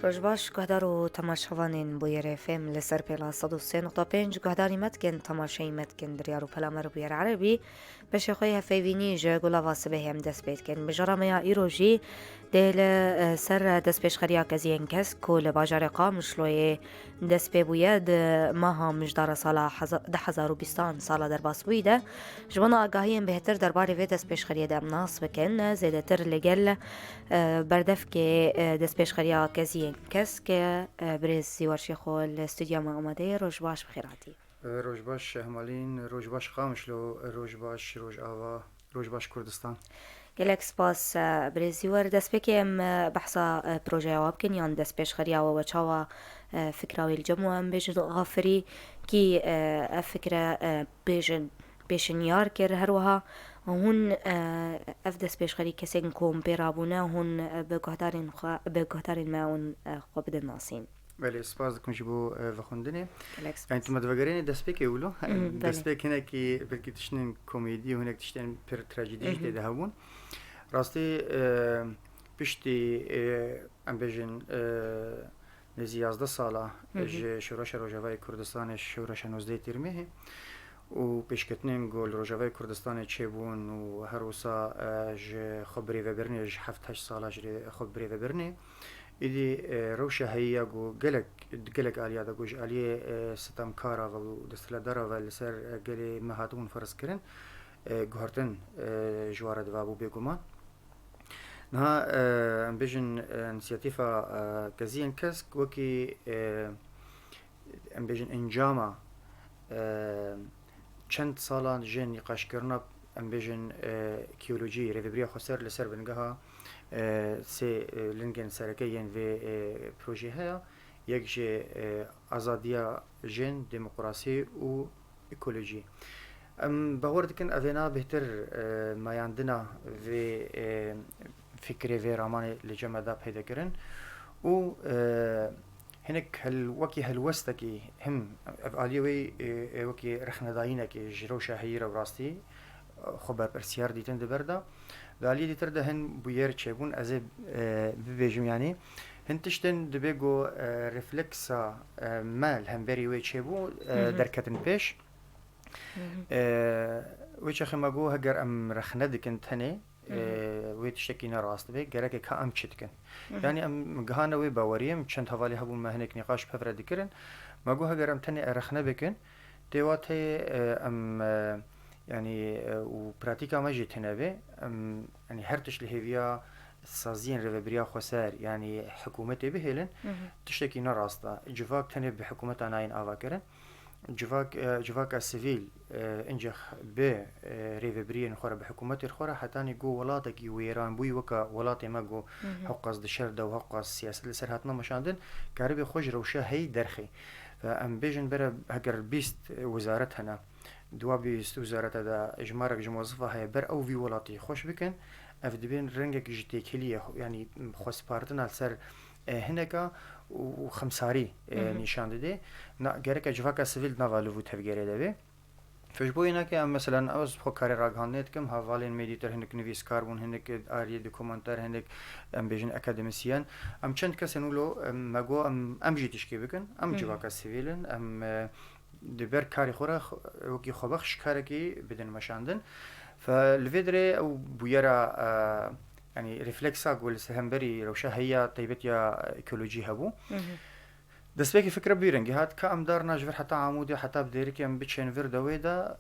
روش گهدارو تماشاوانین بویر فیلم لسر پیلا صد و سه نقطه پنج گهداری متکن تماشای متکن دریارو پلامر بویر عربی بش خوی هفیوینی جه گلا واسبه هم دست بید کن بجرام یا ایروجی دل سر دست پیش خریا کزین کس کل باجر قامش لوی دست پی بوید ماها مجدار سالا 10,020 سالا در باس بویده جوانا آگاهیم بهتر درباره وی دست پیش خریا دم ناس بکن زیده تر لگل بردف که دست پیش خریا کزین کس که برز ورشی خول استودیو ما آماده روش باش بخیراتی روش باش همالین روش باش قامشلو روش باش روش آوا روش باش کردستان گلک سپاس برزی ور دست بکیم بحثا پروژه واب کنیان دست پیش خریا و چاوا فکره ویل جمع هم بجد غافری کی فکره بيشن يار كر هروها هون اف دست پیش خری کسی کم پیرابونه هون بگهدارین ما هون خواب بدن ناسین بله سپاس دکم جبو وخوندنی گلک يعني سپاس انتم تفكرين دسبيك يقولوا بله دسبيك هنا كي بلكي تشتين كوميدي وهناك تشتين بير تراجيدي جديدة هون راستي بشتي ام بيجن نزي 11 ساله شورش روجاوای کردستان شورش 19 ترميه و پیشکتنیم گل روجاوای کردستان چه بون و هر وسا ج خبری و برنی ج 7-8 ساله ج خبری و برنی ایدی روشه هیا گو گلک آلیا دا گوش آلیه ستم کارا و دستلدارا و لسر گلی مهاتون فرض کرن گهرتن جوار دوابو بگومان نه ام بیشن انسیاتیفا کزین کس وکی ام بیشن انجاما چند سالان جن نقاش کردن ام بیشن کیولوژی ریوبریا خسر لسر بنگها سه لنگن سرکیین و پروژه ها یک جه آزادیا جن دموکراسی و اکولوژی باورد کن اوینا بهتر مایاندنا و فکری و رامان لجمع دا پیدا کرن و هناك وكي هالوستكي هم افعاليوي وكي رخنا داينا كي جروشا هيرا وراستي خبر برسيار ديتن دبردا دالي ديتر دهن بوير تشيبون از ببيجم يعني هن تشتن دبيجو ريفلكسا مال هم بري وي تشيبو دركتن بيش ويش اخي ماغو هجر ام رخنا دكنت هني ويتشتكينا راست بي جرك كأم تشتكن يعني ام جهانا وي باوريم چند حوالی هبون ما هنك نقاش بفرد دكرن ما جوها جرام تاني رخنا بكن دوات ام يعني وبراتيكا ما جيت هنا بي ام يعني هرتش لهيفيا سازين ريفبريا خسار يعني حكومتي بهلن تشتكينا راستا جفاك تاني بحكومتنا ناين آواكرن جواك السيفيل انجخ ب ريفبرين خورا بحكومات الخورا حتى نيجو ولاتك ويران بوي وكا ولاتي ماجو حقاس دشرده وحقاس السياسة اللي سرهاتنا مشاندن كاربي خوش روشة هي درخي فأم بيجن برا هكر بيست وزارتنا دوا بيست وزارة دا إجمارك جموظفة هي بر أو في ولاتي خوش بكن أفدبين رنجك جتيكلية يعني خوش بارتنا سر هناك وخمساري نشان داده نا گرک جواک سویل نوالو بود هفگیره داده فجبو اینا که مثلا از خو کاری راگهانیت کم حوالین میدیتر هنک نویس کاربون هنک آریه دکومنتر هنک ام بیشن اکادمیسیان ام چند کس نولو مگو ام جیتش کی بکن ام جواک سویلن ام دبر کاری خورا وکی خوبخش کاری کی بدن مشاندن فالفيدري او بويرا يعني ريفلكسا قول سهمبري روشة هي طيبت يا ايكولوجي هبو دسبيكي فكرة بيرنجي هات كأمدار ناجفر حتى عمودي حتى بديرك ام بتشين فير دويدا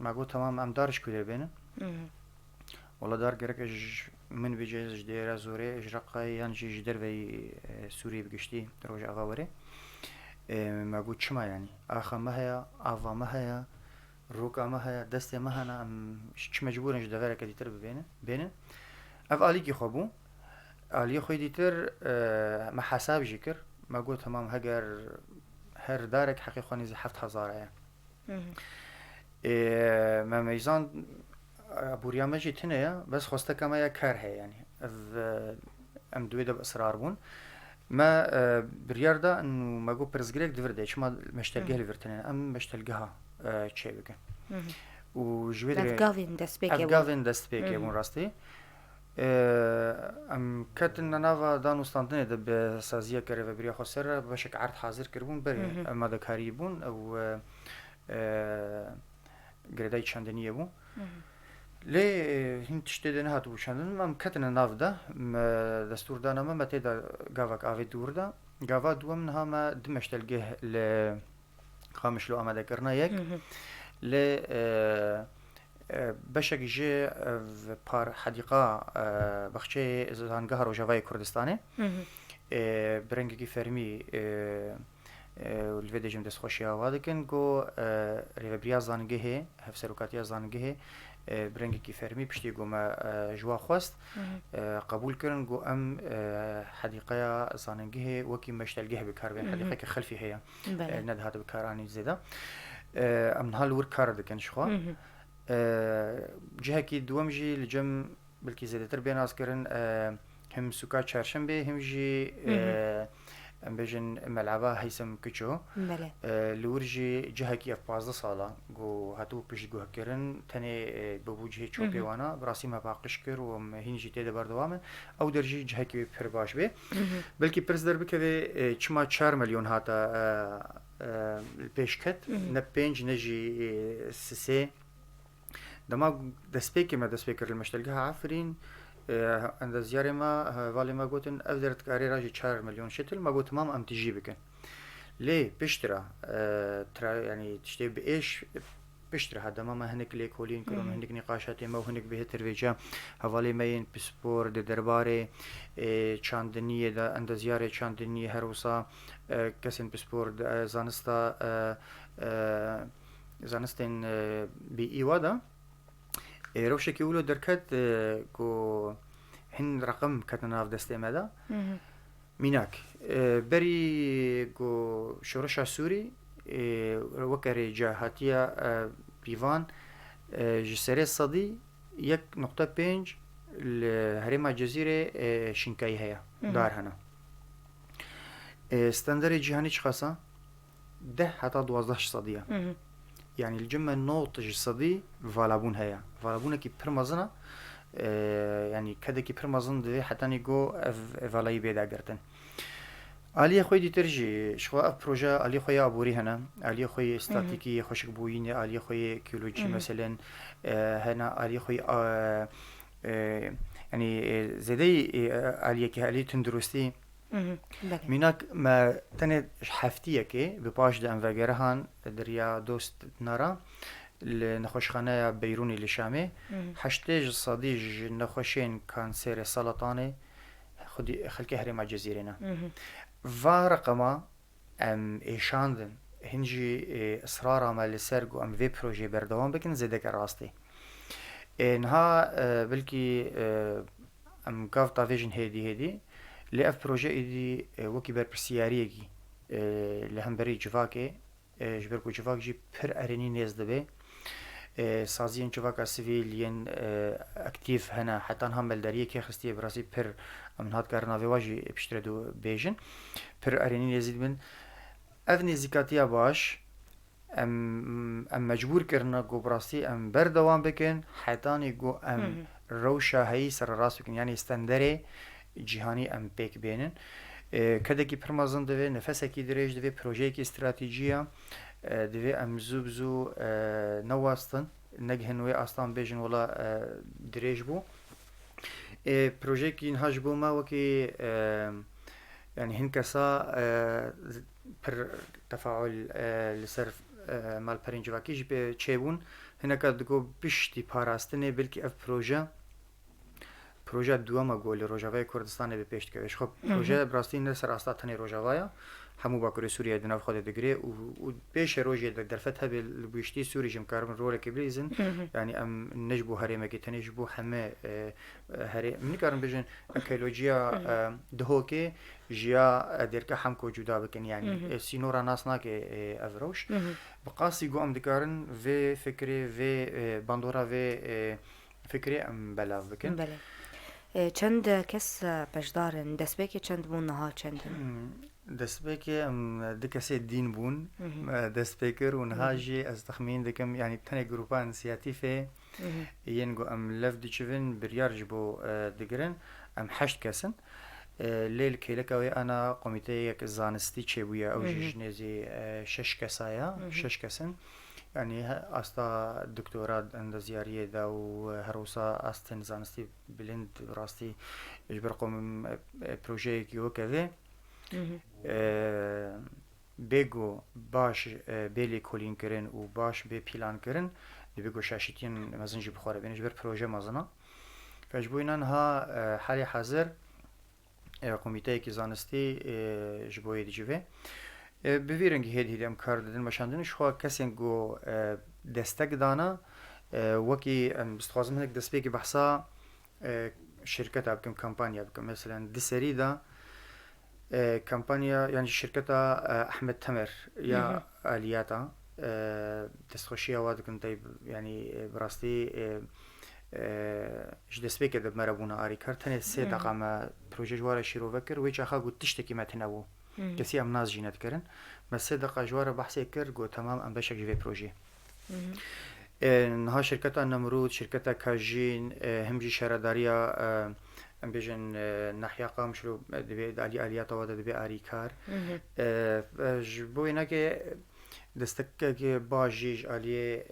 ما قلت تمام امدارش كده بينا والله دار جرك من بيجي جديرة زوري اجرقا ينجي جدر في سوري بقشتي روج اغاوري ما قلت شما يعني اخا ما هي افا ما هي روكا ما هي دستي ما هنا ش مجبور نجد غير كديتر بينه اف آلیکی خوابو آلی خوی دیتر ما حساب جکر ما قلت تمام هجر هر دارك حقيقة خاني زي 7,000 ما ميزان بوريا ما جيت هنا بس خوسته كما يا كاره يعني ام دويدا بأسرار بون ما برياردا انه ما قو برزجريك دفرديش ما مشتلقه لفرتنين ام مشتلقها تشي بك وجويدري افغافين دست بيكي افغافين دست بيكي بون راستي ام کتن ناوا دانوستاندنه ده به سازیه کره و بریا خسر بشک عرض حاضر کربون بری ماده کاری بون او گردای چندنیه بون لی هین تشتی دنه هاتو بچندن مم کتن ناو ده دستور دانه ما مته دا گاوک آوی دور ده گاوا دوم نها ما دمشتلگه ل خامش لو آماده کرنا یک لی بشک جه پار حدیقه بخشی زنگاه روجاوای کردستانه برنگی فرمی الویدجم دست خوشی آواده کن گو ریوبریا زنگه هفسروکاتی زنگه برنگی فرمی پشتی گو ما جوا خواست قبول کردن گو ام حدیقه زنگه وکی مشتلگه بکار بین حدیقه که خلفی هیا ندهات بکارانی زیده ام نهال ور کار دکن شخوا جهه کی دوم جی لجم بلکی زیاده تر بیان از کردن هم سوکا چهارشنبه هم جی ام بجن ملعبه هیسم کچو لورجی جهه کی اف 15 ساله گو هاتو پیش گو کردن تنه بوجه چوبی وانا براسی ما باقش کر و هینجی تیده بردوامه او درجی جهه کی پر باش به بلکی پرس در بکه چما 4 میلیون هاتا پیشکت نه 5 نجی سه دما دسپیکی ما دسپیکر المشتلگه عفرین عند زیاره ما والی ما گوتن افدرت کاری راجی 4 میلیون شتل ما گوت مام ام تجی بکن لی پشترا ترا یعنی تشتی بیش پشترا هذا ما هنك لي كولين كرون هنك نقاشات ما هنك به ترويجا حوالی ماین پسپور د درباره چاندنی دا عند زیاره چاندنی هروسا کسین پسپور زانستا زانستین بی ایوادا روشه که اولو درکت کو هن رقم کتنا في دسته ماذا ميناك بري کو شورش سوري وكري جهاتيا بيفان جسر الصدي 1.5 الهرم جزيرة شنكاي هيا دار هنا استندر جهاني خاصة 10 حتى 12 صدية يعني الجمع نوتج صدي فالابون هيا فالابون كي برمزنا يعني كذا كي برمزن ده حتى نيجو فالاي بيدا قرتن علي خوي دي ترجي شو بروجا علي خوي ابوري هنا علي خوي استاتيكي خوشك بوين علي خوي كيولوجي مثلا هنا علي خوي يعني زدي علي كي علي تندرستي میناک ما تنه هفتیه که به پاش دم وگرهان دریا دوست نرا لنخوشخانه بیرونی لشامه 8 صدیج نخوشین کانسر سرطانه خودی خلک هرم جزیره نه و رقما ام ایشاندن هنجی اصرار عمل سرگو ام وی پروژه بردوام بکن زده که راستی اینها بلکی ام گاف تاویجن هدی لأف بروجه إدي وكي برسياريجي لهم بري جواكي جبركو جواك جي بر أرني نزدبه سازين جواك سيفيلين أكتيف هنا حتى هم بلدريه كي خستيه براسي بر من هاد كارنا في واجي بيشتردو بيجن بر أرني نزيد من أفني زكاتيا باش ام مجبور کرنا گو براسي ام بردوام بكن حتى نيجو ام روشا هي سر راس بكن يعني استندري جهانی ام پیک بینن کده کی پرمازن دوی نفسه کی دریج دوی پروژه کی استراتژیا دوی ام زوبزو نواستن نگهن وی اصلا بیجن ولا دریج بو پروژه کی نهاج بو ما وکی يعني هن كسا پر تفاعل لصرف مال پرنج واکی جی به چیبون هناك دگو بشتی پاراستنه بلکی اف پروژه دوما گولی روجاوای کردستان به پیش کردش. خب پروژه براستی نه سر اساس تنی روجاوایا همو باکوری سوریه دناف خود دگری و پیش روجه در فتح به بیشتی سوری جم کارم رول کبریزن یعنی ام نجبو هرمه کی تنجبو همه هری من کارم بجن اکولوژیا دهوکه جیا درکه هم کو جدا بکن یعنی سینورا ناسنا که افروش بقاسی گو ام دکارن و فکری و باندورا و فکری ام بلاو بکن چند کس پشدارن دستبکی چند بون نها چندن دستبکی دکسی دین بون دستبکر و نهاجی از تخمین دکم یعنی تنه گروپان سیاتیفه ينجو أم لف ديشفين بريارج بو دقرن أم 8 كسن ليل كيلكوي أنا قوميتي زانستي تشيبويا أو جنزي 6 كسايا 6 كسن يعني أستا دكتوراه عند زيارية دا وهروسا أستن زانستي بلند راستي إجبركم بروجي كيو كذا بيجو باش بيلي كولين كرن و باش بي بلان كرن بيجو شاشتين مازن جيب خورة بين إجبر بروجي مازنا فجبوينا نها حالي حاضر کمیته کی زانستی جبوی دیجیه بفیرنگی هدی ام کار دادن مشاندنش خو کسی گو دستک دانا وکی استخدام هنگ دست بی بحثا شرکت ابکم کمپانیا ابکم مثلا دسری دا کمپانیا یعنی شرکت احمد تمر یا آلیاتا دستخوشی آواد کن تایب یعنی براستی اش دست بی که دب مربونا آری کار تنه 3 دقیقه ما پروژه جواره شروع وکر ویچ آخا گو تشتکی متنوو کسی ام ناز جینت کرن ما 3 دقیقه جواره بحثی کر گو تمام ام بشک جوی پروژه نها شرکت نمرود شرکت کاجین همجی شهرداریا ام بیشن ناحیه قام شروع دبی دالی آلیات و دبی آری کار جبوینا که دستک که باجیج آلیه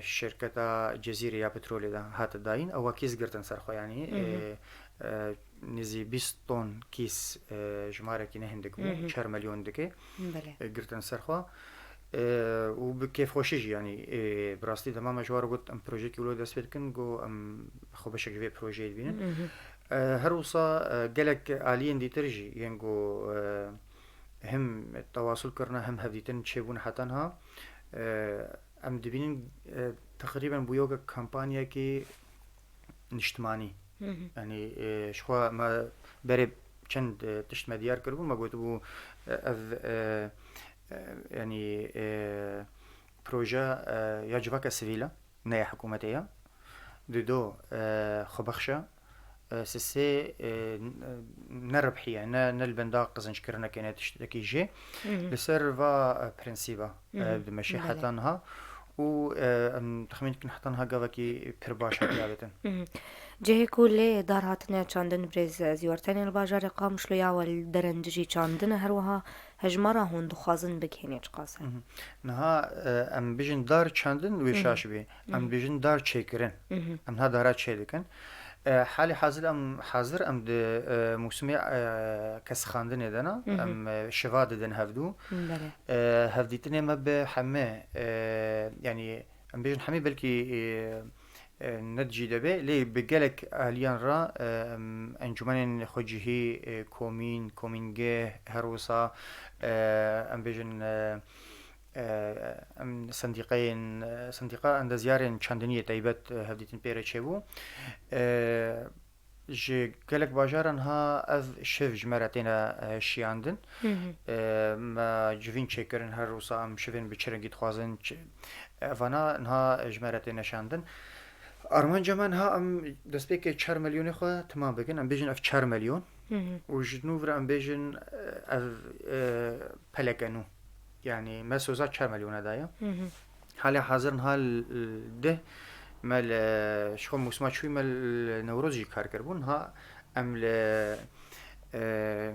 شركة جزيرة يا بترول ده هات داين أو كيس قرتن سرخو يعني نزي 20 طن كيس جمارة كي نهندك 4 مليون دكي قرتن سرخو وبكيف خوشيج يعني براستي تمام جوار قلت ام بروجي كي ولو دسبت كن جو ام خو بشك في بروجي بين هروسا قالك آليين دي ترجي ينجو هم التواصل كرنا هم هفديتن تشيبون حتنها ام دبینن تقریبا بویوگا کمپانیا کی نشتمانی يعني شخوا ما بري چند تشت مديار كربو ما قلت بو يعني بروجا يجبك سفيلا نيا حكومتية دو خبخشة سسي نربحية نلبندا قزنش كرنا كانت تشتكي جي لسيرفا برنسيبا بمشي حتنها و تخمين كن حتنها قوكي برباشا ديابتن جهه كله داراتنا چاندن برز زیارتن الباجار قام شلویا والدرندجی چاندن هروها هجمارا هون دخوازن بکهنیج قاسه نها ام بيجن دار چاندن ويشاش بي ام بيجن دار چيكرن ام ها دارات چيدكن حالي حاضر ام ده موسمي كس خاندن ادنا ام شواد دن هفدو هفديتني ما بحمه يعني ام بيجن حمي بلكي نتجي دبي لي بقالك أهليان را أنجمن خجيه كومينجه هروسا أم بيجن أم صنديقاء عند زيارة چندنية تايبت هفديتن بيرا چبو جي قالك باجارن ها أذ شف جمراتنا شياندن ما جوين چكرن هروسا أم شفين بچرنگي تخوازن فانا نها جمراتنا شاندن أرمان جمان ها أم دست بيك 4 مليون خو تمام بكن أم بيجن أف 4 مليون وجنوفر أم بيجن أف بلكنو يعني ما سوزات 4 مليون دايا حالي حاضر هال ده مال شو موسمات شوي مال نوروزي كار كربون ها أم ل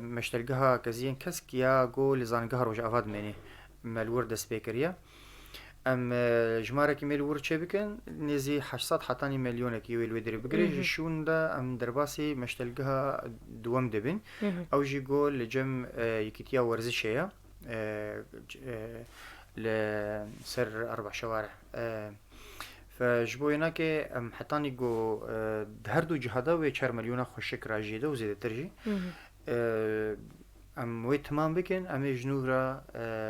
مشتلقها كزين كسك يا جو لزانقها روج أفاد مني مال ورد دست بيكريا ام جماره كميل ورچه بكن نزي 800 حتى مليون كي ويل ودري بقري شون دا ام درباسي مشتلقها دوام دبن او جي جول لجم يكتيا ورزشيه لسر 4 شوارع فجبو هناك ام حتاني جو هردو جهادا و 4 مليون خوشك راجيده وزيد ترجي ام وي تمام بكن ام جنورا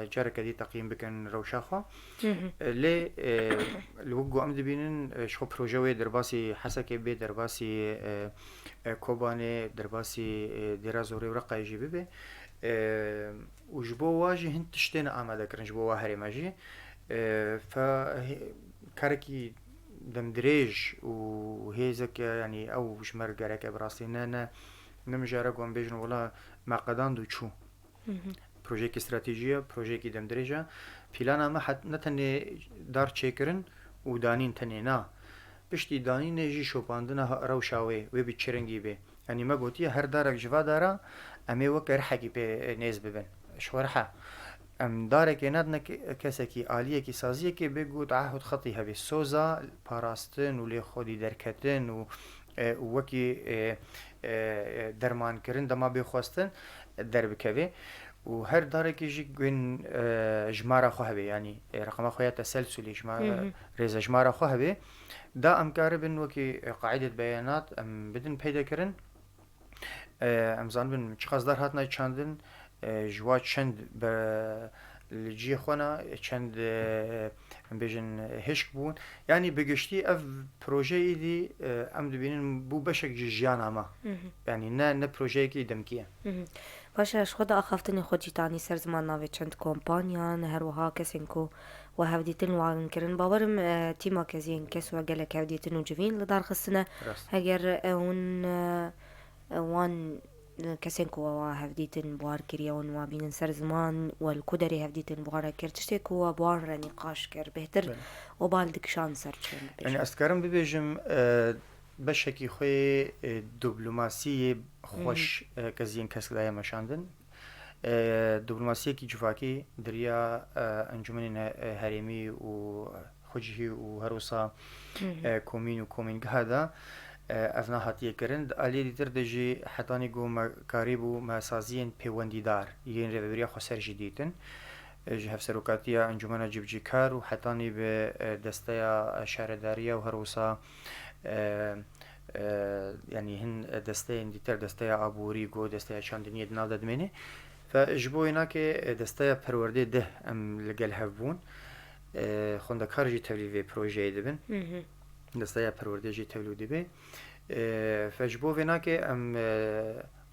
جارك دي تقييم بكن روشاخه لي الوجو ام دبينن شو بروجوي درباسي حسكي بي درباسي كوباني درباسي درازوري ورقه يجيب بي وجبو واجي هن تشتين اماده كرن جبو واهري ماجي ف كاركي دمدريج وهيزك يعني او شمر جارك براسي انا نمجارك وام بيجن ولا ما قدان دو چو پروژه استراتیجیه پروژه کی دم درجه پلانا ما حت نتنی دار چیکرن و دانین تنه نا پشتی دانین جی شوپاندنا روشاوی و بی چرنگی به یعنی ما گوتی هر دارک جوا دارا امی وکر حقی به نیز ببن شورحه ام داره که ندن کسی که عالیه که سازیه که بگو تعهد خطی هبی سوزا پاراستن و لی خودی درکتن و وکی درمان کردن دما بخواستن در بکوی و هر داره که جی گوین جماره خواه هبی یعنی رقم خواه تسلسلی ریز جماره خواه هبی دا ام کاره بین وکی قاعدة بیانات ام بدن پیدا کردن ام زان بین چه قصدار هاتنا چندن جوا چند لجی خوانا چند بیشن هشک بون یعنی بگشتی اف پروژه ایدی ام دبینن بو بشک جیان اما یعنی نه پروژه کی دمکیه باشه اش خود آخفتنی خودی تانی سر زمان ناوی چند کمپانیان هر وها کسین کو و هفدیتن وعن کرن باورم تیما کزین کس و گله هفدیتن و جوین لدار خستنه اگر اون وان کسین کو و هفدیتن بوار کریون و بین سر زمان و الکدری هفدیتن بوار کرد تشتی کو بوار نقاش کر بهتر و بالدک شان سر چند یعنی اسکارم ببیجم بشکی خوی دیپلماسی خوش کزین کس کدای مشاندن دیپلماسی کی جواکی دریا انجمن هریمی و خوجی و هروسا کومین و کومینگ هذا افنا هاتیه کرند علی دیتر دجی حتانی گو مکاریبو مسازین پیوندیدار یین رویریا خسر جدیدن جهف سروکاتیا انجمن جبجی کار و حتانی به دسته شهرداریه و هروسا يعني هن دسته دیتر دسته عبوری گو دسته چاندنی دناو دادمینه فجبو اینا که دسته پرورده ده ام لگل هفون خوندکار جی تولیوی پروژه دبن دسته پرورده جی تولیوی دبی فجبو اینا که ام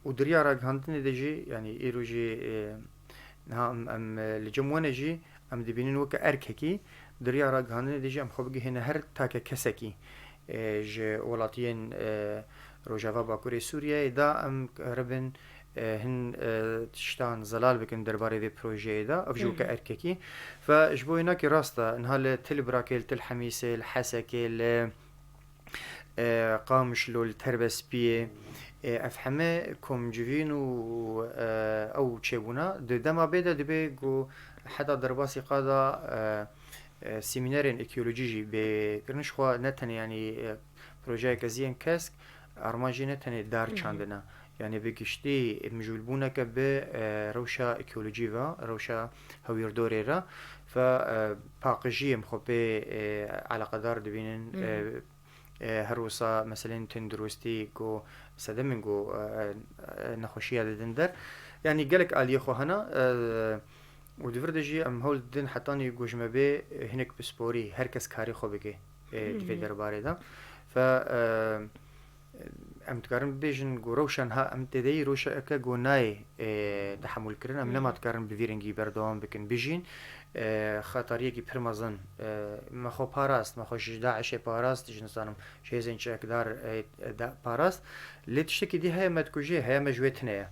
ودریا را گهاندنی دجی يعني ایرو جی ام لجمونه جی ام دبینن وک ارککی دریا را گهاندنی دجی ام خوبگی هنه هر تاک کسکی ج ولاتین روجاوا باکوری سوریه دا ام ربن هن تشتان زلال بکن درباره وی پروژه دا افجو که ارککی فجبو اینا که راستا انها تل براکل تل حمیسه الحسکه قامش لول تربس بیه افهمه کم جوین و او چبونا دما بیده دبی گو حتی درباسی قادا سیمینارین اکیولوژی به کرنش خوا نتنی یعنی پروژه کزین کسک ارماجی نتنی دار چاندنا یعنی بگشتی مجولبونه که به روشا اکیولوژی و روشا هویردوری را فپاقجی مخوب علاقه دار دبینن هروسا مثلا تندرستی گو سدمن گو نخوشیه دادن در یعنی گلک عالیه خو هنا ودفردجي ام هول دين حتاني جوجمه به هناك بسبوري هركس كاري خو بگه في درباره دا ف ام تقارن بيجن روشن ها ام تدي روشا اكا گوناي تحمل كرن ام لما تقارن بفيرنگي بردوام بكن بيجين خطريه کی پرمازن ما خو پاراست ما خو داعش پاراست جنسانم شيزن چك دار دا پاراست لتشتكي دي هي متكوجي هي مجوتنه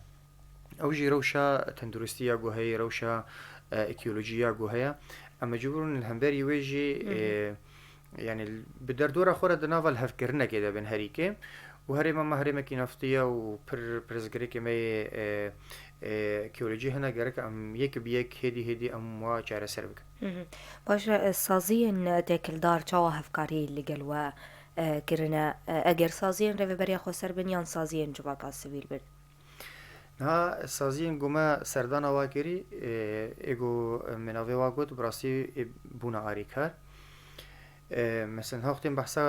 او جي روشا تندرستيا گو هي روشا ايكولوجيا گو هي اما جبرون الهمبري ويجي يعني بدردورا خورا دناول هفكرنا كده بين هريكه وهريما مهريما كي نفتيه و برزغريك مي ايكولوجي هنا غيرك ام يك بيك هدي ام وا چاره سربك باشه سازين تاكل دار چاو هفكاري اللي قالوا كرنا اگر سازين رو بري خو سر بنيان سازين جواكا سويل بن ها سازین گوما سردان واکری ایگو مناوی واگود براسی بونا آریکار مثلا وقتی بحثا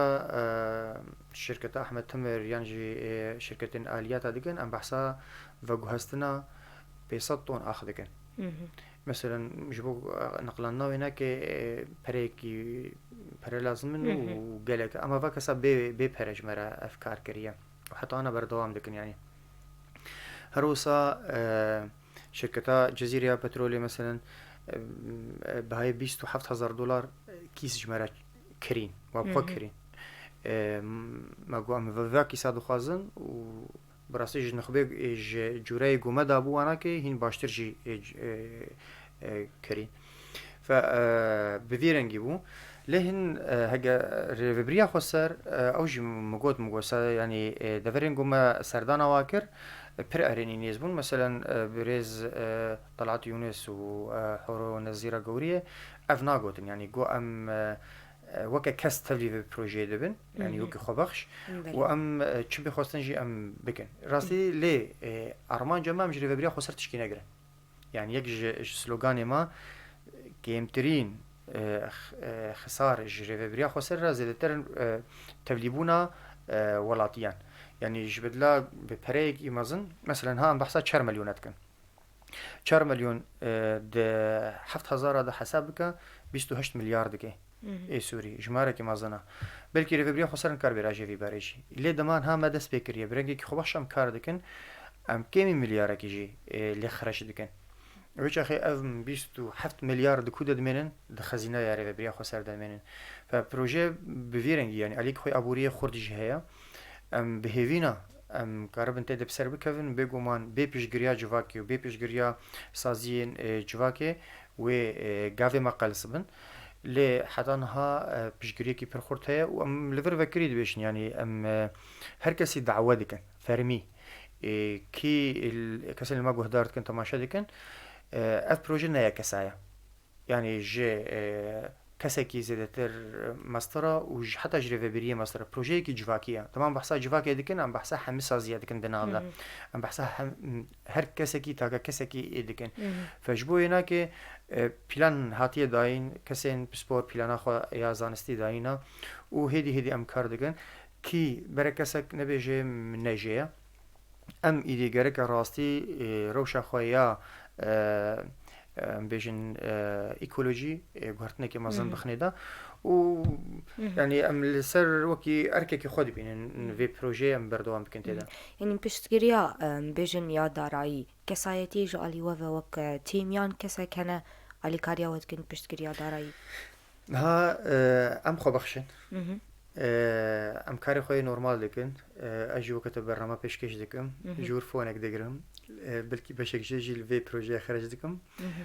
شرکت احمد تمر یعنی شرکت آلیات دیگن ام بحثا وگو هستنا 500 طن آخ دیگن مثلا جبو نقلنا وینا که پریکی پره لازمن و گلک اما وکسا بی پرج مرا افکار کریه و حتی انا بردوام دیگن یعنی هروسا شركة جزيرة بترولي مثلا بهاي 27,000 دولار كيس جمرة كرين وابخو كرين ما قوام فاكي سادو خازن و براسي نخبي جوراي قوما دابو انا كي هين باشتر جي كرين ف بفيرنجي بو لهن هجا ريفبريا خسر أوج مجوسا يعني دفرين جوما سردانا واكر بر أريني نيزبون مثلا بريز طلعت يونس وحورو نزيرة جورية أفنا جوتن يعني جو أم وكا كاس تبلي بروجي دبن يعني وكي خبخش وأم تشبي خواستن جي أم بكن راسي ليه أرمان جماعة مش ريفبريا خسر تشكي نجرة يعني يك سلوغاني ما كيمترين خسارة جريفبريا خسر زيادتر تبليبونا ولاتيان يعني جبدلا ببريق يمازن مثلا ها بحثا 4 مليونات كان 4 مليون ده 7000 ده حسابك 28 مليار دكي اي سوري جمارة يمازنا بلكي ريفبريا خسر كار براجي في باريجي اللي دمان ها مدى سبيكريا برنجي كي خباش ام كار دكن ام كيمي مليار كيجي اللي خرج دكن وش أخي أم 27 مليار دكودة دمنن دخزينة يا ريفبريا خسر دمنن فبروجي بفيرنج يعني عليك خوي أبورية خورد جهية ام بهيفينا ام كاربن تيد بسر بكفن بيجومان بيبيش جريا جواكي وبيبيش جريا سازين جواكي و جافي مقال سبن ل حتى انها بيشجريا كي برخورتها وام ليفر فكريد بيشن يعني ام هر كسي دعوة دكن فرمي كي الكسل اللي ما جهدارت كنت تماشا دكن اف بروجي نيا كسايا يعني جي كسكي زيادتر ماسترا وج حتى جريفة بريه ماسترا بروجي كي جواكيا طبعا بحثا جواكيا دكن ام بحثا حمسا زيادة دكن دناملا ام بحثا هر كسكي تاكا كسكي دكن فجبو هناك بلان هاتيه داين كسين بسبور بلانا خو يا زانستي داينا وهدي ام كار دكن كي بركسك نبيجي من نيجيا ام ایدی گره که راستی روش خویا بیشن ایکولوژی گرتنه که مازن بخنیده و يعني ام السر وكي اركي خود بين في بروجي ام بردوام بكنت ده يعني بشتكريا بيجن يا دارعي كسايتي جو علي وفا وك تيميان كسا كان علي كاريا وكن بشتكريا دارعي ها ام خو بخشن ام کاری خوی نورمال دکن اجی وقت برنامه پیشکش دکم جور فونک دگرم بلکی بشکل جیل وی پروژه خرج دکم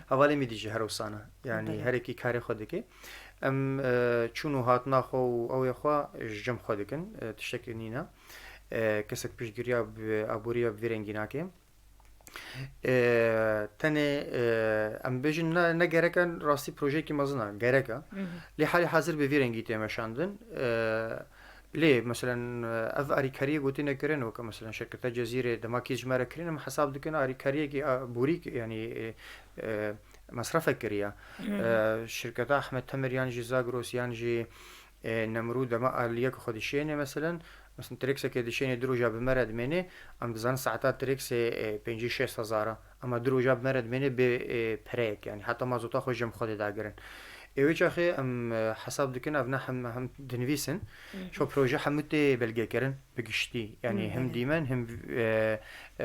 حوالی می دیجی هر وسانه يعني هر کی کاری خود دکی ام چونو هات ناخو او یخوا جم خود دکن تشکل نینا کسک پیشگیری ابوریا ویرنگینا که تاني ام بيجن نجاركن راسي بروجي كي مازنا جاركا لي حالي حاضر بفيرنجي تيما شاندن ليه مثلا اف اري كاريه قلت نكرن وك مثلا شركه الجزيره دماكي جماره كرين ما حساب دكن اري كاريه كي بوريك يعني مصرف كريا شركه احمد تمريان جي زاغروس يانجي نمرود ما اليك خديشينه مثلا تريكس که دشینی دروجا بمرد منی ام بزن ساعتات تريكس 5-6 هزاره اما دروجا بمرد منی به پريك يعني حتى ما زوتا خوجم خود داگرن اویچ اخی ام حساب دکن ابنا هم دنویسن شو پروژه همتی بلگه کرن بگشتی يعني هم ديمن هم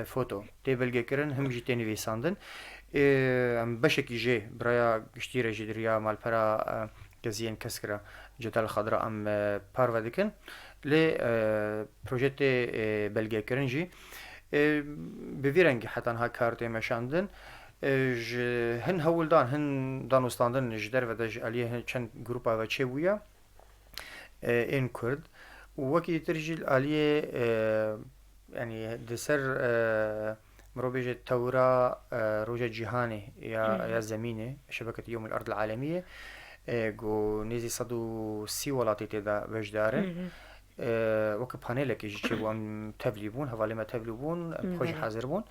فوتو تي بلگه کرن هم جی تنویساندن ام بشکی جي برايا گشتی رجی دریا مال پرا كزين كسكرة جدال خضراء ام باروا دكن ل بروجيت بلغي كرنجي بفيرنج حتى ها كارتي مشاندن هن هولدان هن دانوستاندن جدر و دج عليه چند جروبا و چبويا ان كرد وكي ترجل عليه يعني دسر مروبيج التورا روجة جهاني يا زمينة شبكة يوم الأرض العالمية جو نيزي صدو سي ولاتي تدا وجدارن وك بانيلك يجي وام تبليبون حوالی ما تبليبون خوش حاضر بون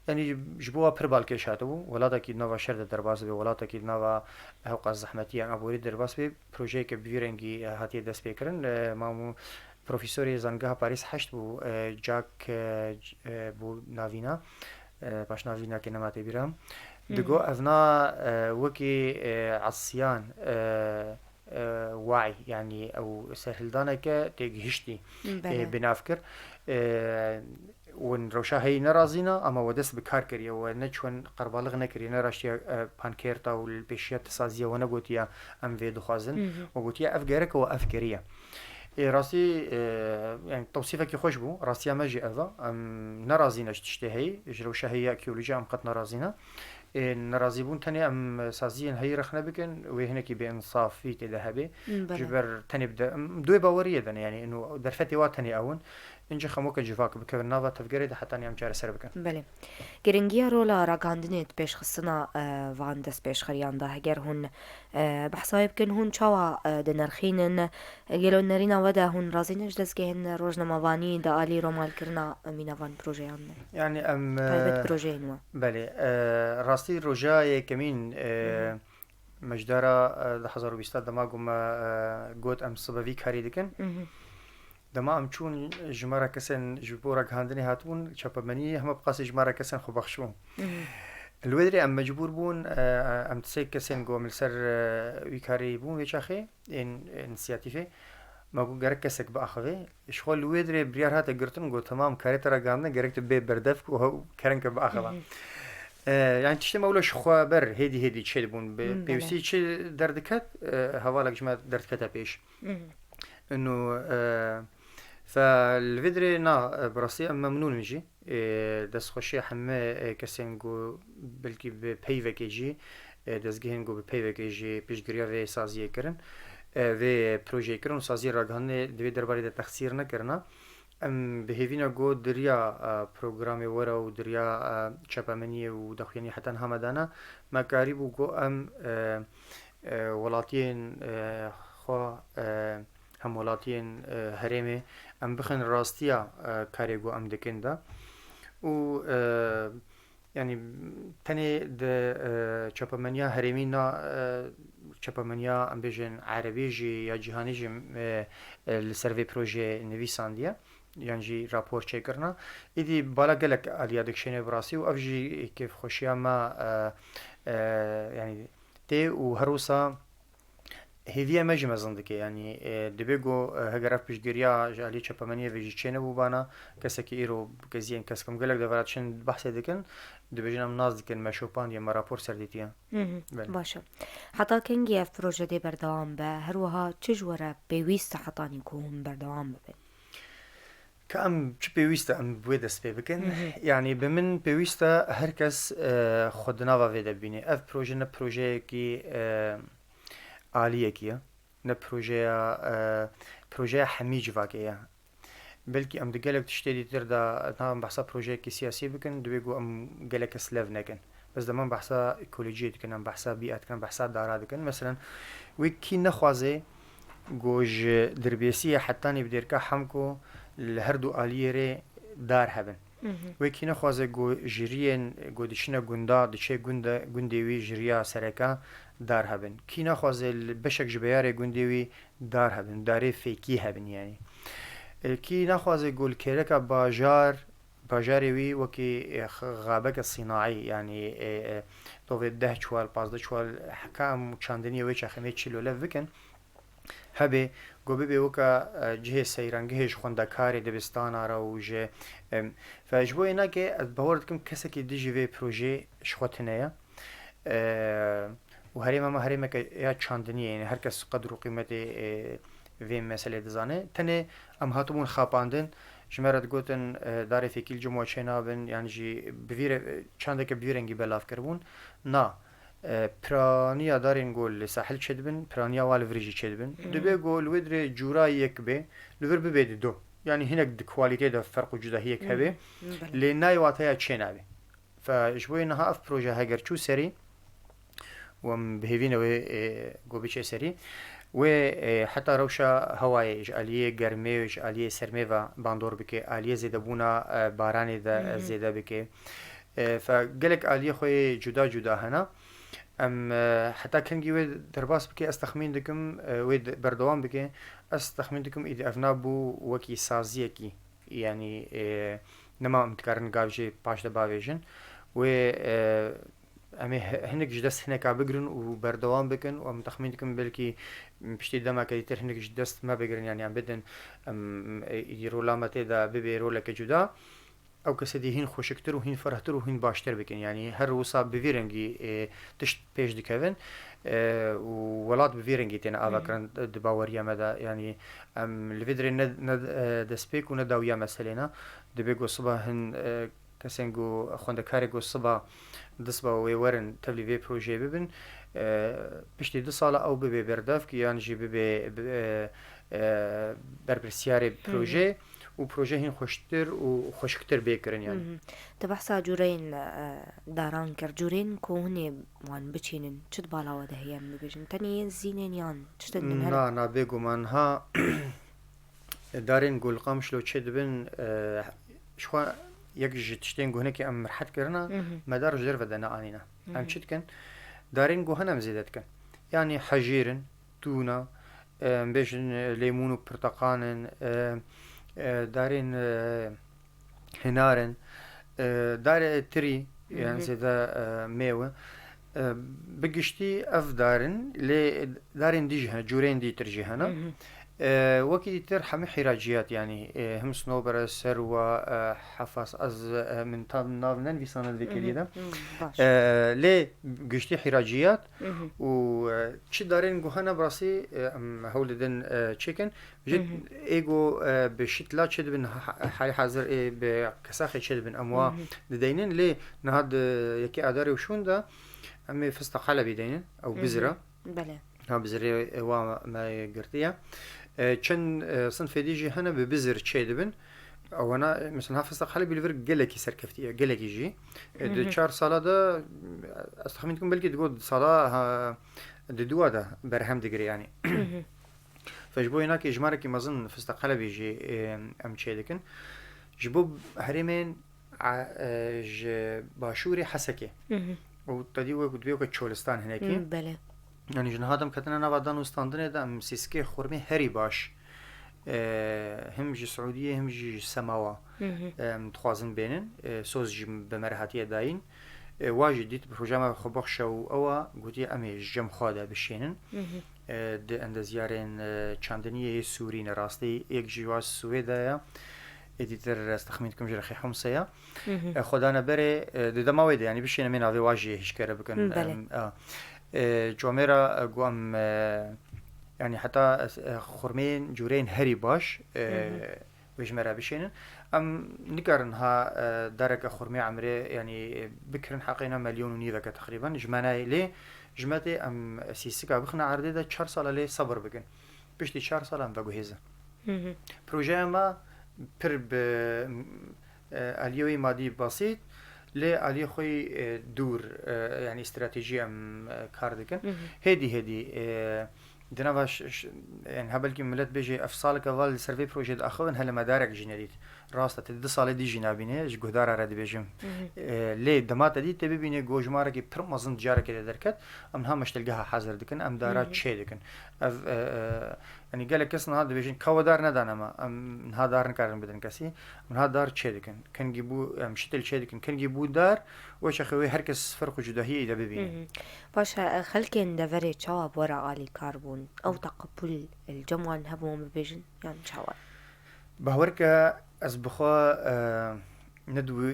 يعني جبوها پربال كشاتو ولاتا كي نوا شرد درباس بي ولاتا كي نوا حقوق الزحمتي ابوري درباس بي بروجي كي بيرنگي هاتي دس بكرن مامو بروفيسوري زنگاه باريس 8 بو جاك بو ناوينا باش ناوينا كي نماتي بيرام دقو أثناء وكي عصيان وعي يعني أو سهلدانك تيجهشتي بنافكر ون روشا هي نرازينا أما ودس بكار كريا ونجون قربالغ نكري نراشيا بانكيرتا والبيشيات سازية ونقوتيا أم في دخازن وقوتيا أفجارك وأفكارية راسي يعني توصيفك خوش بو راسي ما جي أذا نرازينا تشتهي جروشا هي أكيولوجيا أم قد نرازينا نرازی بوون تەنێ ئەم سازیان هەی رەخنە بکەن وێ هەنێکی بێئینسافی تێدا هەبێ جبەر تەنێ دوێ باوەریە دەنێ ینی دەرفەتی وا تەنێ ئەون اینجا خەمۆکە جیڤاک بکەون ناوە تەفگەرێت حتانی ئەم چارەسەر بکەن بەێ گرنگیە ڕۆلا ڕاگاندنێت پێشخستنا وان دەست پێشخەریاندا هەگەر هون بەحسای بکەن هون چاوە دەنرخینن گەلۆنەرینەوەدا هون ڕازینەش دەستگەهێن ڕۆژنەمەوانی دا ئالی ڕۆمالکردنا مینەوان پرۆژیان ینی ئەم پرۆژێنوە بەێ ڕاستی ڕۆژە یەکەمین مەجدارە 2020 دەماگومە گوت ئەم سبەوی کاری دەکەن دەما ئەم چوون ژمارە کەسێن ji بۆ ڕێکهاندنی هاتبوون چەپەمەنی هەمە بقاسی ژمارە کەسێن خۆبەخشبوون لێدرێ ئەم مەجبور بوون ئەم تسێک کەسێن گۆمل سەر ویکاری بوون وێچاخێ ئینسیاتیفێ مەگو گەرە کەسێک بەئاخەوێ شخۆ لێدرێ بریار هاتە گرتن گۆ تەمام کارێتە ڕێگاندنە گەرەکتە بێ بەردەف و کەرنکە بەئاخەوە یان تشتێ مەولە شخوا بەر هێدی چێ بوون پێویستی چێ دەردەکەت هەواڵێک ژمە دەردکەتە پێش فالفيدري نا براسي أما ممنون ميجي دس خوشي حمى كسين جو بلكي ببيفك يجي دس جهين جو ببيفك يجي بيش قريا في سازية كرن في بروجي كرن وسازية راجهني دوي درباري ده تخسير نكرنا أم بهيفينا جو دريا برنامج ورا ودريا شبامنية ودخيني حتى همدانا ما قريبو جو أم ولاتين خو هم ولاتین هرمه ام بخن راستیا کاریگو ام دکنده و یعنی تنی د چپمنیا هرمینا چپمنیا ام بجن عربی جی یا جهانی جی لسروی پروژه نویساندیه یعنی جی راپور چه کرنا ایدی بالا گلک علیا دکشنه براسی و افجی کیف خوشیا ما یعنی تی و هروسا هیویه مجی مزندکی یعنی دبیگو هگرف پیشگیریا جالی چپمنیه ویجی چینه بوبانا کسی که ایرو گزین کس کم گلک دوراتشن بحث دکن دبیجنم ناز دکن مشوپان یا مراپور سردیتیه باشه حتی کنگی اف پروژه دی بردوام به هر وها چجوره بیویست حتانی کوم بردوام ببین كأم چه بيويستا أم بويدس بيبكن يعني بمن بيويستا هركس خدنا وفيدا بيني اف بروجه نه بروجه كي عالیه کیه نه پروژه همیج واقعیه بلکه ام دگلک تشتری تر دا نام بحثا پروژه کی سیاسی بکن دویگو ام گلک سلف نکن بس دمان بحثا اکولوژی دکن ام بحثا بیات کن بحثا دارا دکن مثلا وکی نخوازه گوج دربیسی حتی نبدیر که همکو لهر دو عالیه ری دار هبن وکی نخوازه گو جریان گو دشنا گندا دچه گندوی جریا سرکا دار هبن کی نخوازه بشک جبیار گندوی دار هبن داره فیکی هبن یعنی کی نخوازه گل کرکا باجاری وی وکی غابک صناعی یعنی تو 10 چوال 15 چوال حکام چاندنی وی چخمه چلو لف بکن هبه گوبه به وکا جه سیرانگهش خوندکاری دبستان را وجه فاجبو اینا که باورد کم کسی که دیجی وی پروژه شخوتنه و هریم ما هریم که یا چاندنیه یعنی هر کس قدر و قیمت وی مسئله دزانه تنه ام هاتمون خاپاندن جمرات گوتن داره فکیل جمعه چنابن یعنی جی بویر چنده که بویرنگی بلاف کربون نه پرانیا دارین گول ساحل چدبن پرانیا والفریجی چدبن دبی گول ودر جورا یک به لور ببید دو یعنی هناك كواليتي ده فرق وجوده هي كبه لناي واتها تشينابي فجبوي انها اف بروجه هاجر شو سري وم بهيفينا و گوبيچ سري و حتى روشا هواي جاليه گرمي جاليه سرمي و باندور بك اليه زيدبونا باراني ده زيده بك فقالك اليه خوي جدا هنا ام حتى كنجي درباس بك استخمين دكم و بردوام بك استخمين دكم اذا افنابو وكي سازيكي يعني نما متكرن قابجي باش دباويجن و امي هنك جدست هناك بقرن وبردوام بكن ومتخمين دكم بلكي بشتي دما كديتر هنك جدست ما بقرن يعني عم بدن يديروا لامتي دا بيبيروا لك جدا او کسی هین خوشکتر و هین فرحتر و هین باشتر بکن یعنی هر وصا بویرنگی تشت پیش دکون و ولات بویرنگی تن آوا کرن دباوریا مدا یعنی لفدر ند دسپیک و نداویا مثلنا دبیگو صبح هن کەسێن گو خوێندەکارێک گۆ سبا دەست بە وێ وەرن تەبلی vê projeyê bibin piştî 2 sala ew bibe berdevkî yan jî bibe berpirsiyarê projê û proje hîn xweştir û xweşiktir bêkirin yani. Tu behsa cûreyên daran kir cûreyên ku hûnê wan biçînin çi balawe de heye em bibêjin tenê zînên yan çi din min Na na bêguman ha darên gulqam şilo çê dibin xwe yek ji tiştên guhinekî em mirhet kirina medar ji derve de neanîne. Em çi dikin darên guhin em zêde dikin. Yani hejîrin, tûna, bêjin lêmûn û pirteqanin, darên hinarin, darê tirî yani zêde mêwe bi giştî ev darin lê darên dî jî hene cûreyên dîtir jî hene. وەکی دیتر هەموو حیراجیات ینی هەم سنۆبەرە سەر وە حەفاس ئەز من تا ناو نەنویسانە ذێکریدە لێ گشتی حیراجیات و چی دارین گوهانە بڕاستی هەوڵ دەدەن چێکن ئێگۆ بشیتلا چێ دەبن حالی حاضر بە کەساخی چێ دەبن ئەموا دەدەینن لێ نەهاد یەکی ئاداری وشوندا ئەمێ فستە خەلە بیدەینن ئەو بزرە ها بزرێ وا گرتیە چەند سنفێ دیژی هەنە بە بزر چێ دەبن ئەوەنا مثلا فستە خەلە بیلڤر گەلێکی سەرکەفتیە گەلێکی ژی 4 ساڵادا ئەستەخمینکم بەلکی دگۆ ساڵا دووادا بەرهەم دەگریانی فەش بۆ ناکە ژمارەی مەزن فستە خەلە بێژی ئەم چێ دەکەن ji bo herêmên ji başûrê Hesekê û tedî we divê weke Çolistan hinekî yani ji niha dem ketine nava dan û standinê de em sîskê xurmê herî baş him ji Siûdiyê him jî Semawa dixwazin bênin soz jî bi merhatiye dayîn wa jî dît projema xwe bexşe û ewa gotiye em ê ji cem xwe de bişênin di endeziyarên çandiniyê Sûrî rastî yek jî wa Swêdaya êdîtir estexmîndikim ji rexê Homsaya xwedane berê di dema wê de yani bişêne mê navê wa jî hişkere bikin جوامێرە گوام ینی حتا خورمێن جوورەین هەری باش وێژمەرە بشێنن ئەم نکارن ها دارێکە خورمێ ئەمرێ ینی بکردن حەقینە مەلیۆن و نیڤەکە تقریبان ژمانای لێ ژمەتێ ئەم سیسکا بخنە عردێدا 4 ساڵە لێ سەبر بکەن پشتی 4 ساڵان بەگوهێزە پروژەمە پر بە ئەلیۆی مادی بەسیط لێ ئالی خۆی دوور ینی استراتیژی ئەم کار دەکەن هێدی دناوا هەبلکی ملت بێژێ ئەف ساڵێکە ڤال سەرڤی پرۆژێت ئەخەون هەلە مەدارێک ژینەریت ڕاستە 2 ساڵی دیژی نبینێ ژ گودارە دەبێژم لێ دەماتە دیت تێ ببینێ گۆژمارێکی پڕ مەزن جارێکی دەرکەت ئەم هەمە شتلگەها حەزر دکن ئەم دارا چێ دکن ینی گەلێک کەس نها دەبێژین کەوەدار نەدانەمە ئەم نهادارن کارن بدەن کەسی منهادار چێ دکن کەنگی بوو ئەم شتل چێ دکن کەنگی بوو دار وەشەخەوەی هەرکەس فەرق و جوداهی دە ببینێ باشە خەلکێن دەڤەرێ چاوە بۆرە ئالی کار بوون ئەو تەقبول الجەموان هەبووە ببێژن یان چاوە باوەرکە ئەس بخوا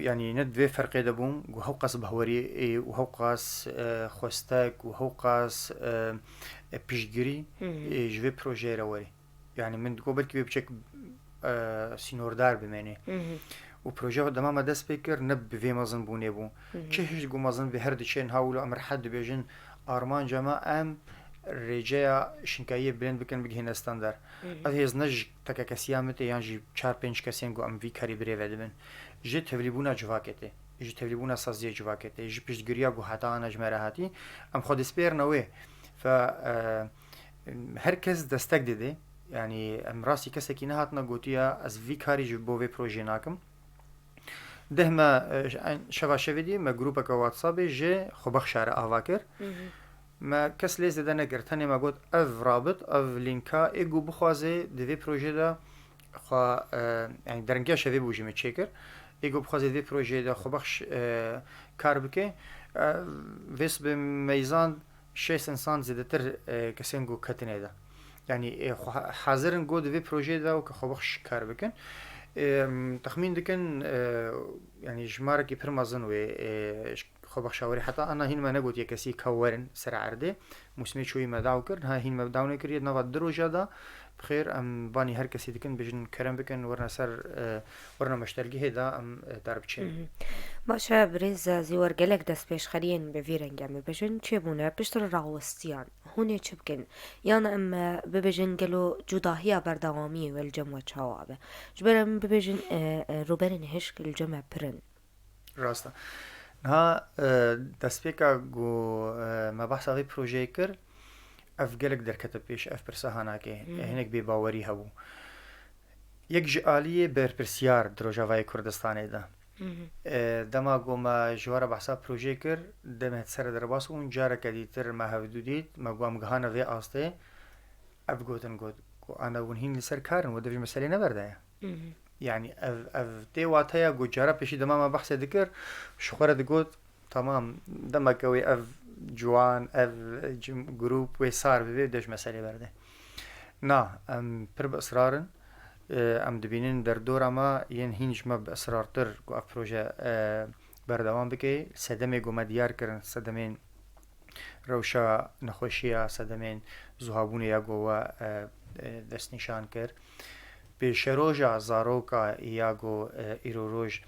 ینی نەدوێ فەرقێ دەبووم و هەو قەس بەهوەری و هەو قاس خۆستەک و هەو قاس پشتگیری ژێ پرۆژێرەوەری یعنی من گۆ بەرکی وێ بچێک سینۆردار بمێنێ و پرۆژە دەمامە دەست پێ کرد نە بێ مەزن بوونێ بوو چه هیچ گو مەزن بێ هەر دچێن هەوڵ و ئەمر حەد دەبێژن ئارمانجەمە ئەم ڕێجەیە شنکاییە برێن بکەن بگهێنە ستاندار ئەو هێز نەژ تەکە کەسیامەتێ یانژی 4-5 کەسێن گو ئەم وی کاری برێوە دەبن ژێ تەولیبوونا جوواکێتێ ژی تەولیبوونا سازیە جوواکێتێ ژی پشتگیریە گو هەتاوانە ژمێرە هاتی ئەم خۆ دەسپێرنەوەی هەر کەس دەستەک دەدێ ینی ئەم ڕاستی کەسێکی نەهاتنە گوتیە ئەس وی کاریژ بۆ وێ پرۆژێ ناکەم دهمە شەوا شەوێدی مە گروپەکە واتسابێ ژێ خۆ بەخشارە ئاوا کرد ما کەس لێز دەدە نەگرت هەنێ مەگوت ئەv رابط ئەv لینکا ئێگو بخوازێ دەوێ پرۆژێدا دەرەنگیا شەوێ بووژمە چێ کرد ئێگو بخوازێ دەوێ پرۆژێدا خۆبەخش کار بکە وێس بە مەیزان 6 ئینسان زیاتر کەسێن گو کەتنێدا ینی حاضرن گۆ دەوێ پرۆژێدا و کە خۆبەخش کار بکەن تەخمین دکن يعني جمارك يبر مازن و خو بخشاوري حتى أنا هين ما نقول يكسي كورن سر عرده موسمي شوي ما داو كر ها هين ما داو نكر نوا دروجة دا بخير أم باني هر كسي دكن بيجن كرم بكن ورنا سر ورنا مشتركي هدا أم دارب تشين باشا بريز زيور قلق دست بيش خلين بفيرن جامي بجن چه بونه بشتر راوستيان هوني چه بكن يعني اما ببجن قلو جداهية بردوامي والجمع چاوابه جبرم ببجن روبرن هشك الجمع برن راستا ها دسبيكا جو ما بحث في بروجي كر اف قلق در كتب بيش اف برسا هناكي هناك بباوري هبو يك جالية بر برسيار دروجاوای كردستاني دا دما گوما جوارا بحثا پروژه کر دم سر درباس اون جارا کدیتر ما هودودید ما گوام گهانا وی آسته اف گوتن گوت انا ونهين لسر كارن ودفج مسألة نبردايا يعني اف تي واتايا جو جارا بشي دما ما بحث ذكر شخورة دقوت تمام دما كوي اف جوان اف جروب وي صار ببي دفج مسألة برده نا ام پر بأسرارن ام دبینن در دور ما ین هینج ما بأسرار تر گو اف پروژه بردوام بکی سدمه گو مدیار کرن سدمین روشا نخوشیا سدمین زهابون یا گو دست نشان کر به شروجا زاروکا یا گو ایرو روج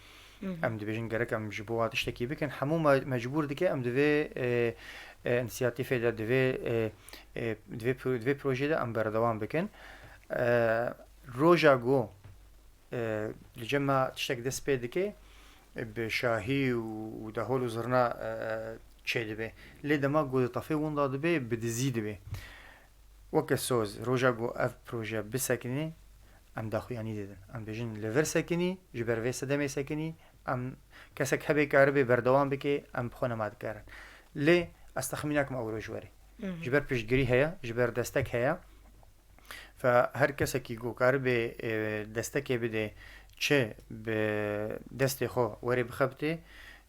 ام دبیجن گرک ام جبوات اشتکی بکن همو مجبور دکه ام دوی انسیاتیف دا دوی پروژه دا ام بردوام بکن روجا جو لجمع تشتك دست بيدكي بشاهي ودهول وزرنا تشي دبي لي دما جو طفي وندا دبي بدزي دبي وكسوز روجا جو اف بروجا بسكني ام داخو يعني ديدن ام بيجن ليفر سكني جبر في سدمي سكني ام كسك هبي كاربي بردوام بكي ام بخونه ماد كارن لي استخمينك ما اوروجوري جبر بيشجري هيا جبر دستك هيا فهر کسی که گو کار به دسته بده چه به دست خو وری بخبته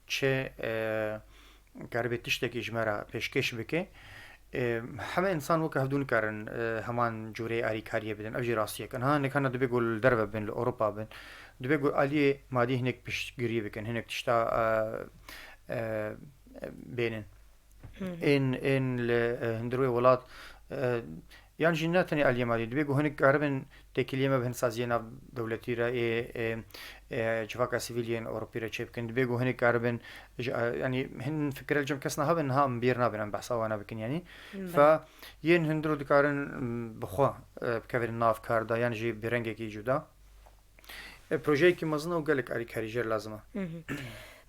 چه کار به تشتکی جمرا پیشکش بکه همه انسان وقت هفدون کارن همان جوری آری کاریه بدن افجی راستیه کن ها نکانه دو بگول دربه بین لأوروپا بین دو بگول آلی مادی هنک پیشگیری بکن هنک تشتا بینن این هندروی ولاد يعني جناتني اليمالي دبيجو هناك قربن تكليمة بهن سازينا دولتي را جفاكا سيفيليين أوروبية تشيبكن دبيجو هناك قربن يعني هن فكرة الجم كسنا هبن ها مبيرنا بنا بحثاوانا بكن يعني فين هندرو دكارن بخوا بكفر الناف كاردا يعني جي برنجة كي جودا بروجي كي مزنا وقالك أريك هريجر لازمه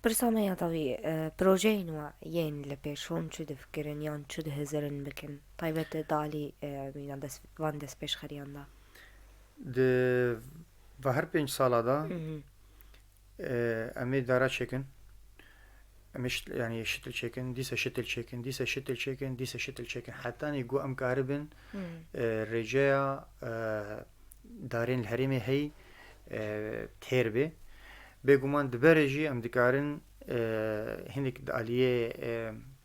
برسامة يا طوي بروجين وين لبيشون شو دفكرن يان شو دهزرن بكن طيبت دالي من دس وان دس بيش خريان دا د وهر 5 سالا دا امي دارا چكن مش يعني شتل چكن ديسا شتل چكن ديسا شتل چكن ديسا شتل چكن حتى يجو ام قاربن رجاء دارين الهريمي هي تيربي بگومان دبرجی ام دکارن هنیک دالیه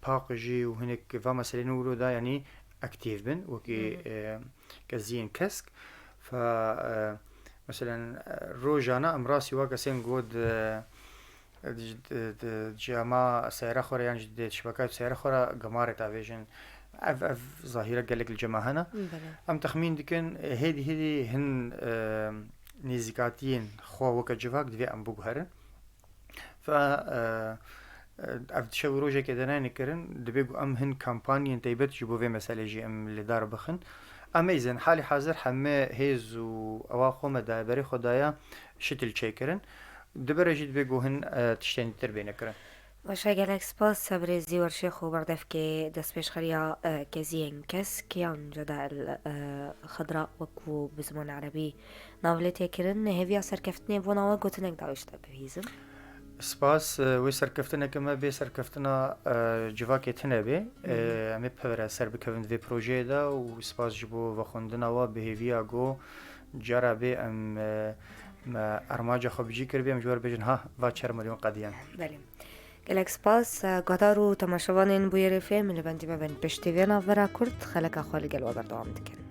پاقجی و هنیک و مثلا نورو دا یعنی اکتیف بن وکی کزین کسک ف مثلا روزانه ام راسی واقع سین گود جامع سيارة خورا يعني جديد شبكات سيارة خورا قمارة تافيجن اف ظاهرة قالك الجماعة هنا ام تخمين دكن هيدي هن نزیکاتین خو وقت جواک دوی ام بگوهرن ف افت شو روزه که دنای نکرن دبیگو ام هن کمپانین تایبت جبوه مسئله جی ام لدار بخن اما ایزن حالی حاضر همه هیز و اواخو مده بری خدایا شتل چه کرن دبره جی دبیگو هن تشتینی تر بینه کرن وشا قالك سباس بريزي ورشيخ وبردف كي دس بيش خريا كزين كس كيان جدا الخضراء وكو بزمون عربي ناولتي كرن هيفيا سركفتني بونا وقوتنك داوش تبهيزم سپاس وی سرکفتنا کما به سرکفتنا جواکی تنبی امی پره سر بکوند وی پروژه دا و سپاس جبو و خوندنا و بهیویا گو جرابی ام ارماج خبجی کربی ام جوار بجن ها و 4 ملیون قدیان بله قالك سباس قدارو تماشوانين بويري فيم اللي بندي ما بين بشتي فينا فرا كرت خلك خالق الوبر دوام دكن